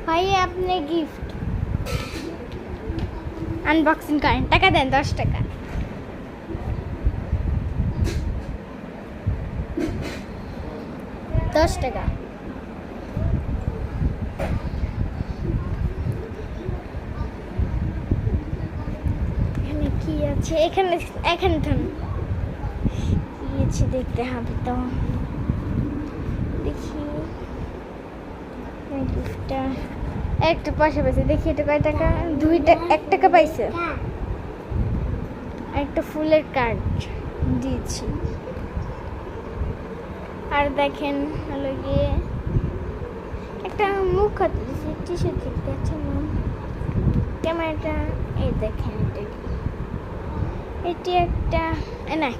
ভাই আপনি gift unboxing করেন, টাকা দেন 10 টাকা। দশ টাকা। এখানে কি আছে? এখানে এখানে থাম, কি আছে দেখতে হবে তো। দেখি গিফটটা একটা পয়সা পাইছে, দেখি এটা কয় টাকা। 1 টাকা পাইছে। একটা ফুলের কার্ড দিয়েছি। আর দেখেন হলো গিয়ে একটা মুখ হাতে দিয়েছি, টি-শার্ট দেখতে আছে ক্যামেরাটা। এই দেখেন এটি একটা না,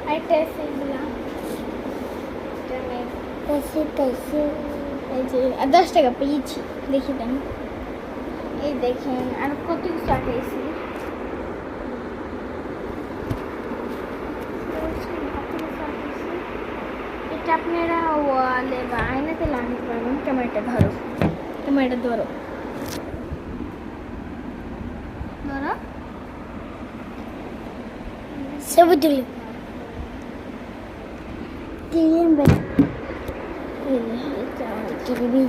আরেকটা আছে এগুলা। এই যে 10 টাকা পেয়েছি, দেখি দেন। এই দেখেন আর কত কিছু আঁকাইছি। এটা আপনারা ওয়ালে বা আয়নাতে লাগাতে পারবেন। ক্যামেরাটা ধরো, ক্যামেরাটা ধরো ধরো, ছবি তুলি টিভি